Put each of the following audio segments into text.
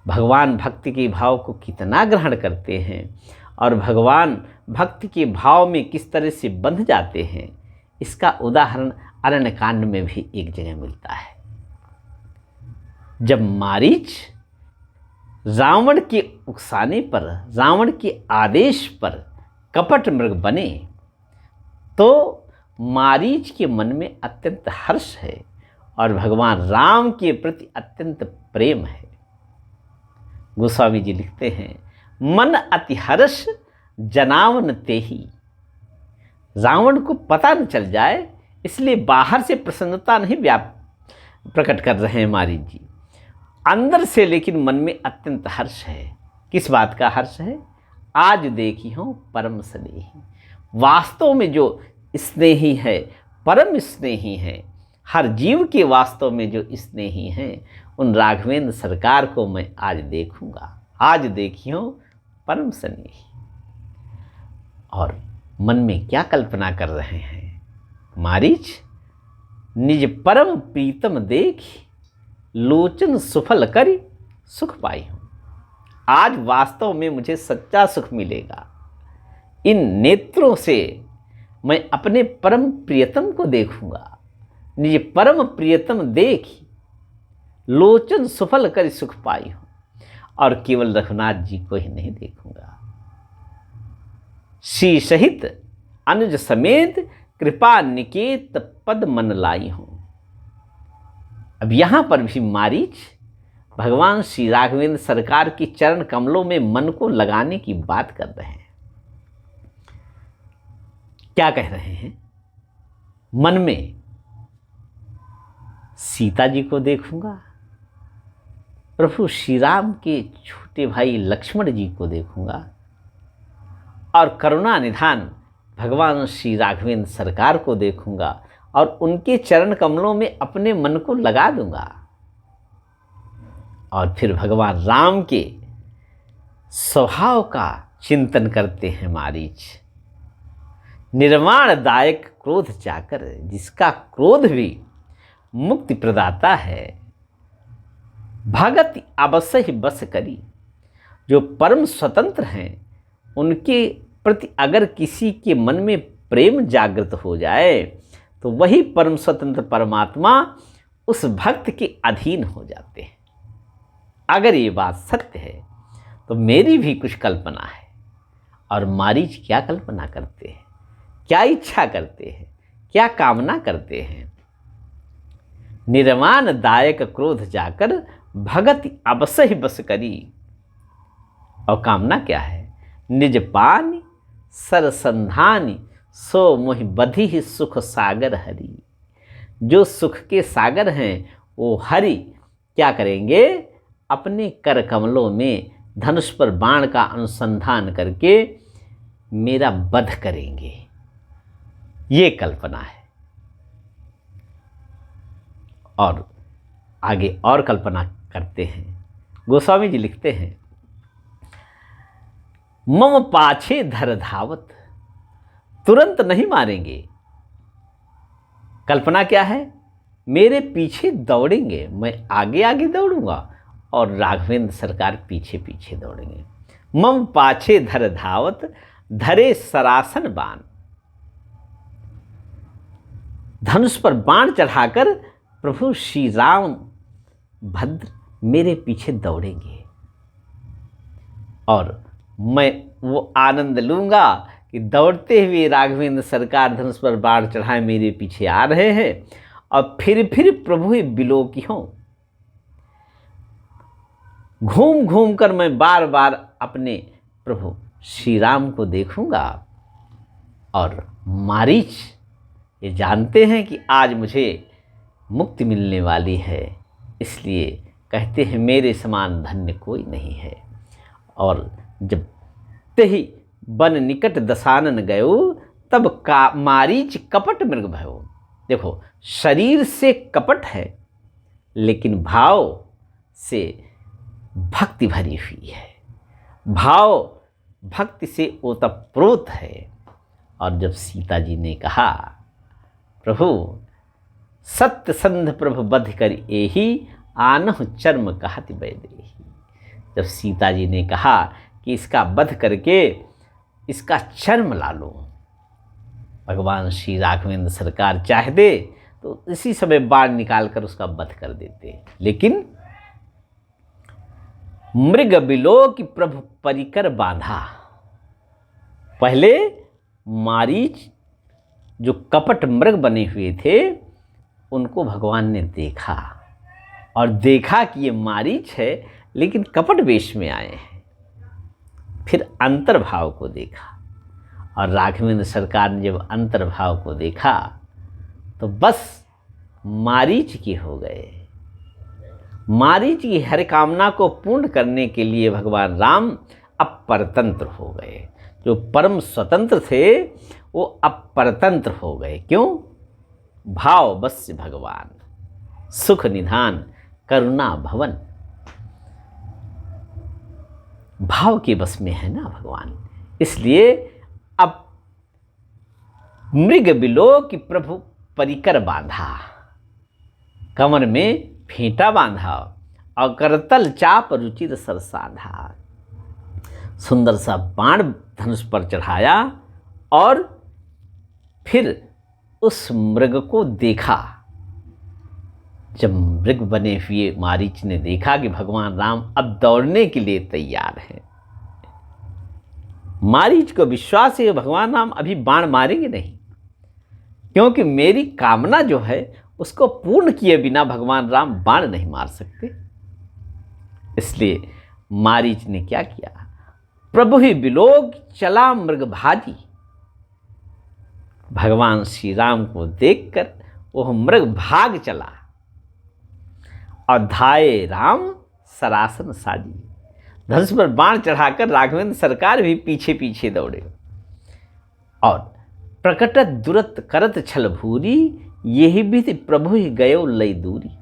भगवान भक्ति के भाव को कितना ग्रहण करते हैं और भगवान भक्ति के भाव में किस तरह से बंध जाते हैं, इसका उदाहरण अरण्यकांड में भी एक जगह मिलता है। जब मारीच रावण के उकसाने पर, रावण के आदेश पर कपट मृग बने, तो मारीच के मन में अत्यंत हर्ष है और भगवान राम के प्रति अत्यंत प्रेम है। गोस्वामी जी लिखते हैं, मन अति हर्ष जनावन तेहि। रावण को पता न चल जाए इसलिए बाहर से प्रसन्नता नहीं प्रकट कर रहे हैं मारीच जी, अंदर से लेकिन मन में अत्यंत हर्ष है। किस बात का हर्ष है? आज देखी हूँ परम स्नेही। वास्तव में जो स्नेही है, परम स्नेही है, हर जीव के वास्तव में जो स्नेही हैं, उन राघवेंद्र सरकार को मैं आज देखूंगा। आज देखी हूँ परम स्नेही। और मन में क्या कल्पना कर रहे हैं मारीच? निज परम प्रीतम देख लोचन सुफल करी सुख पाई हूँ। आज वास्तव में मुझे सच्चा सुख मिलेगा। इन नेत्रों से मैं अपने परम प्रियतम को देखूंगा। निज परम प्रियतम देख लोचन सुफल करी सुख पाई हूँ। और केवल रघुनाथ जी को ही नहीं देखूंगा, श्री सहित अनुज समेत कृपा निकेत पद मन लाई हूं। अब यहां पर भी मारीच भगवान श्री राघवेंद्र सरकार के चरण कमलों में मन को लगाने की बात कर रहे हैं। क्या कह रहे हैं? मन में सीता जी को देखूंगा, प्रभु श्री राम के छोटे भाई लक्ष्मण जी को देखूंगा और करुणा निधान भगवान श्री राघवेंद्र सरकार को देखूंगा और उनके चरण कमलों में अपने मन को लगा दूंगा। और फिर भगवान राम के स्वभाव का चिंतन करते हैं मारीच। निर्वाणदायक क्रोध जाकर, जिसका क्रोध भी मुक्ति प्रदाता है, भगत अवश्य ही बस करी। जो परम स्वतंत्र हैं, उनके प्रति अगर किसी के मन में प्रेम जागृत हो जाए तो वही परम स्वतंत्र परमात्मा उस भक्त के अधीन हो जाते हैं। अगर ये बात सत्य है तो मेरी भी कुछ कल्पना है। और मारीच क्या कल्पना करते हैं, क्या इच्छा करते हैं, क्या कामना करते हैं? निर्वाण दायक क्रोध जाकर भगत अवश्य ही बस करी। और कामना क्या है? निज पानी सरसंधानी सो मोहि बधी ही सुख सागर हरि। जो सुख के सागर हैं वो हरि क्या करेंगे? अपने कर कमलों में धनुष पर बाण का अनुसंधान करके मेरा वध करेंगे। ये कल्पना है। और आगे और कल्पना करते हैं। गोस्वामी जी लिखते हैं, मम पाछे धर धावत। तुरंत नहीं मारेंगे। कल्पना क्या है? मेरे पीछे दौड़ेंगे, मैं आगे आगे दौड़ूंगा और राघवेंद्र सरकार पीछे पीछे दौड़ेंगे। मम पाछे धर धावत धरे सरासन बाण। धनुष पर बाण चढ़ाकर प्रभु श्री राम भद्र मेरे पीछे दौड़ेंगे और मैं वो आनंद लूंगा कि दौड़ते हुए राघवेंद्र सरकार धनुष पर बाण चढ़ाए मेरे पीछे आ रहे हैं। और फिर प्रभु बिलोकी हों। घूम घूम कर मैं बार बार अपने प्रभु श्री राम को देखूंगा। और मारीच ये जानते हैं कि आज मुझे मुक्ति मिलने वाली है, इसलिए कहते हैं मेरे समान धन्य कोई नहीं है। और जब तेहि बन निकट दसानन गयो तब का मारीच कपट मृग भयो। देखो, शरीर से कपट है लेकिन भाव से भक्ति भरी हुई है। भाव भक्ति से ओतप्रोत है। और जब सीता जी ने कहा, प्रभु सत्य संध प्रभु बध कर एही आनहु चर्म कहति बैदेही। जब सीता जी ने कहा कि इसका वध करके इसका चर्म ला लो, भगवान श्री राघवेंद्र सरकार चाहते तो इसी समय बाण निकालकर उसका वध कर देते, लेकिन मृग बिलो की प्रभु परिकर बांधा। पहले मारीच जो कपट मृग बने हुए थे उनको भगवान ने देखा और देखा कि ये मारीच है लेकिन कपट वेश में आए हैं। फिर अंतर्भाव को देखा और राघवेंद्र सरकार ने जब अंतर्भाव को देखा तो बस मारीच के हो गए। मारीच की हर कामना को पूर्ण करने के लिए भगवान राम अब परतंत्र हो गए। जो परम स्वतंत्र थे वो अब परतंत्र हो गए। क्यों? भाव बस्य भगवान, सुख निधान करुणा भवन। भाव के बस में है ना भगवान, इसलिए अब मृग बिलो की प्रभु परिकर बांधा, कमर में फेंटा बांधा और करतल चाप रुचिर सर साधा। सुंदर सा बाण धनुष पर चढ़ाया और फिर उस मृग को देखा। जब मृग बने हुए मारीच ने देखा कि भगवान राम अब दौड़ने के लिए तैयार हैं, मारीच को विश्वास है भगवान राम अभी बाण मारेंगे नहीं, क्योंकि मेरी कामना जो है उसको पूर्ण किए बिना भगवान राम बाण नहीं मार सकते। इसलिए मारीच ने क्या किया? प्रभु ही बिलोक चला मृग भाजी। भगवान श्री राम को देखकर वह मृग भाग चला और धाये राम सरासन साजी। धनुष पर बाण चढ़ाकर राघवेंद्र सरकार भी पीछे पीछे दौड़े और प्रकटत दुरत करत छल भूरी, यही भी प्रभु ही गयो लई दूरी।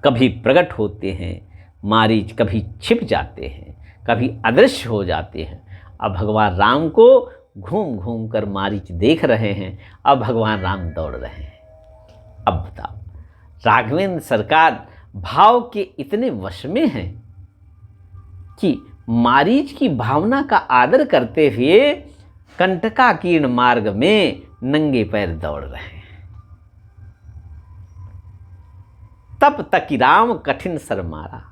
कभी प्रकट होते हैं मारीच, कभी छिप जाते हैं, कभी अदृश्य हो जाते हैं। अब भगवान राम को घूम घूम कर मारीच देख रहे हैं, अब भगवान राम दौड़ रहे हैं। अब बताओ, राघवेंद्र सरकार भाव के इतने वश में हैं कि मारीच की भावना का आदर करते हुए कंटकाकीर्ण मार्ग में नंगे पैर दौड़ रहे हैं। तप तकी राम कठिन सर मारा,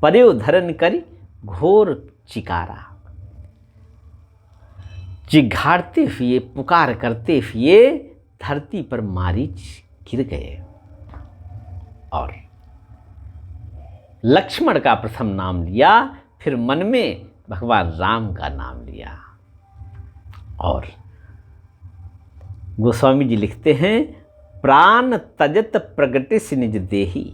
पर्यो धरन करी घोर चिकारा। जिघाड़ते हुए पुकार करते हुए धरती पर मारीच गिर गए और लक्ष्मण का प्रथम नाम लिया, फिर मन में भगवान राम का नाम लिया। और गोस्वामी जी लिखते हैं, प्राण तजत प्रगटिस निज देही।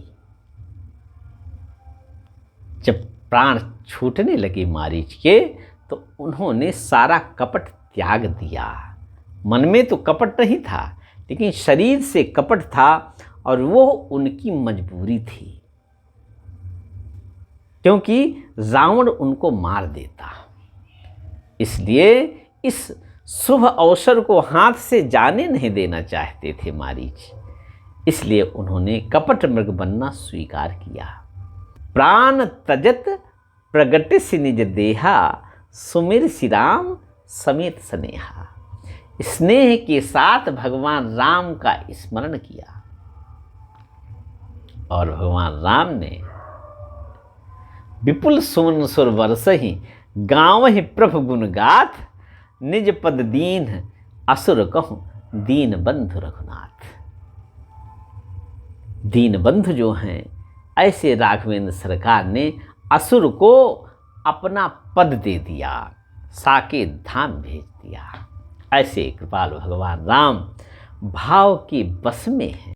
जब प्राण छूटने लगे मारीच के तो उन्होंने सारा कपट त्याग दिया। मन में तो कपट नहीं था, लेकिन शरीर से कपट था और वो उनकी मजबूरी थी, क्योंकि रावण उनको मार देता। इसलिए इस शुभ अवसर को हाथ से जाने नहीं देना चाहते थे मारीच, इसलिए उन्होंने कपट मृग बनना स्वीकार किया। प्राण तजत प्रगटिस निज देहा, सुमिर श्री राम समेत स्नेहा। स्नेह के साथ भगवान राम का स्मरण किया और भगवान राम ने विपुल सुमन सुर बरसहि, गाँवहि प्रभु गुण गाथ, निज पद दीन असुर कहूँ दीन बंधु रघुनाथ। दीन बंधु जो हैं ऐसे राघवेंद्र सरकार ने असुर को अपना पद दे दिया, साकेत धाम भेज दिया। ऐसे कृपाल भगवान राम भाव के बस में हैं।